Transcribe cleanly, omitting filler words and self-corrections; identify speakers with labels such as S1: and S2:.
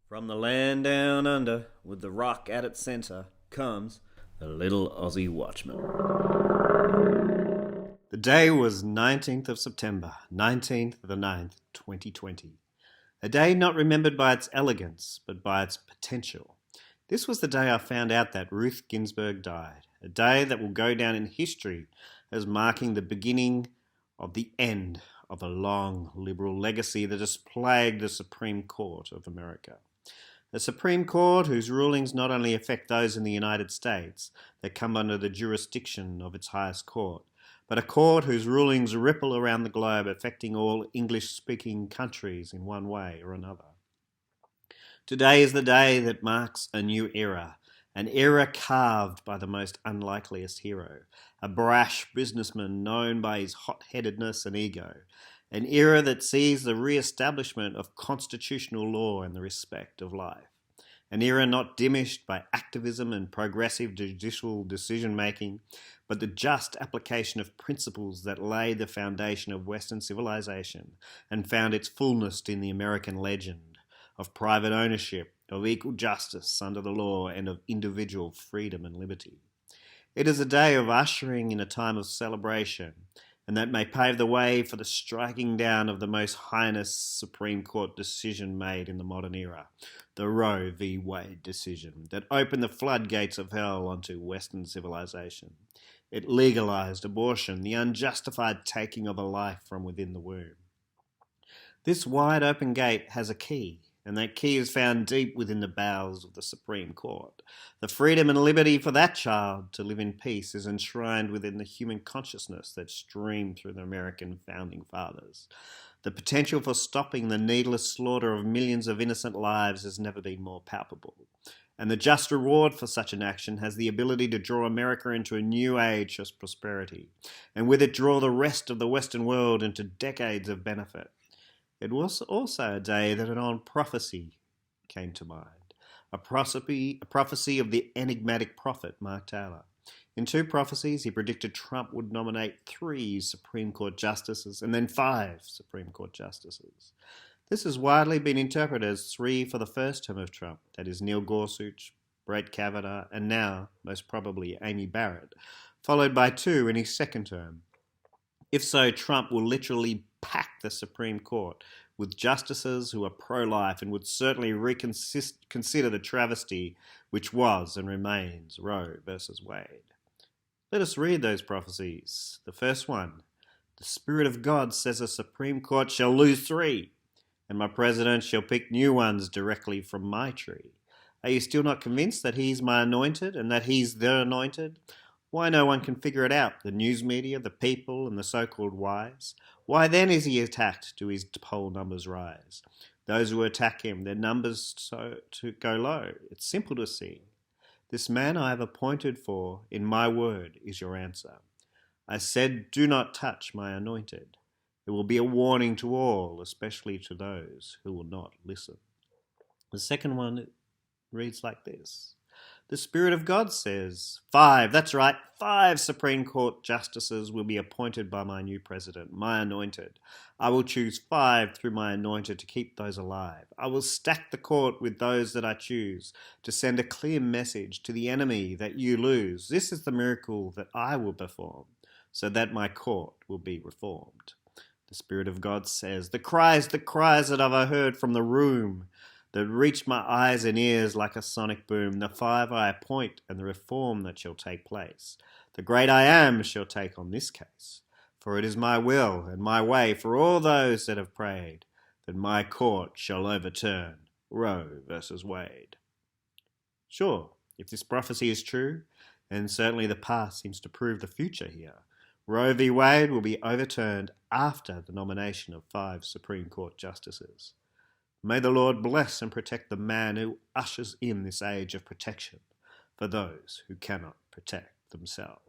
S1: From the land down under, with the rock at its centre, comes the little Aussie watchman. The day was 19th of September, 19th of the 9th, 2020. A day not remembered by its elegance, but by its potential. This was the day I found out that Ruth Ginsburg died. A day that will go down in history as marking the beginning of the end of a long liberal legacy that has plagued the Supreme Court of America. A Supreme Court whose rulings not only affect those in the United States that come under the jurisdiction of its highest court, but a court whose rulings ripple around the globe, affecting all English-speaking countries in one way or another. Today is the day that marks a new era, an era carved by the most unlikeliest hero, a brash businessman known by his hot-headedness and ego, an era that sees the re-establishment of constitutional law and the respect of life. An era not diminished by activism and progressive judicial decision-making, but the just application of principles that laid the foundation of Western civilization and found its fullness in the American legend of private ownership, of equal justice under the law, and of individual freedom and liberty. It is a day of ushering in a time of celebration, and that may pave the way for the striking down of the most heinous Supreme Court decision made in the modern era, the Roe v. Wade decision that opened the floodgates of hell onto Western civilization. It legalized abortion, the unjustified taking of a life from within the womb. This wide open gate has a key, and that key is found deep within the bowels of the Supreme Court. The freedom and liberty for that child to live in peace is enshrined within the human consciousness that streamed through the American founding fathers. The potential for stopping the needless slaughter of millions of innocent lives has never been more palpable. And the just reward for such an action has the ability to draw America into a new age of prosperity, and with it draw the rest of the Western world into decades of benefit. It was also a day that an old prophecy came to mind, a prophecy of the enigmatic prophet Mark Taylor. In two prophecies, he predicted Trump would nominate 3 Supreme Court justices and then 5 Supreme Court justices. This has widely been interpreted as 3 for the first term of Trump, that is Neil Gorsuch, Brett Kavanaugh, and now, most probably, Amy Barrett, followed by 2 in his second term. If so, Trump will literally pack the Supreme Court with justices who are pro-life and would certainly reconsider the travesty which was and remains Roe versus Wade. Let us read those prophecies. The first one: the Spirit of God says the Supreme Court shall lose 3, and my president shall pick new ones directly from my tree. Are you still not convinced that he's my anointed and that he's the anointed? Why no one can figure it out? The news media, the people, and the so-called wise. Why then is he attacked? Do his poll numbers rise? Those who attack him, their numbers to go low. It's simple to see. This man I have appointed for, in my word, is your answer. I said, do not touch my anointed. It will be a warning to all, especially to those who will not listen. The second one reads like this. The Spirit of God says 5, that's right, 5 Supreme Court justices will be appointed by my new president, my anointed. I will choose 5 through my anointed to keep those alive. I will stack the court with those that I choose to send a clear message to the enemy that you lose. This is the miracle that I will perform, so that my court will be reformed. The Spirit of God says, the cries that I've heard from the room that reached my eyes and ears like a sonic boom, the 5 I appoint and the reform that shall take place. The great I am shall take on this case, for it is my will and my way for all those that have prayed that my court shall overturn Roe versus Wade. Sure, if this prophecy is true, and certainly the past seems to prove the future here, Roe v. Wade will be overturned after the nomination of 5 Supreme Court justices. May the Lord bless and protect the man who ushers in this age of protection for those who cannot protect themselves.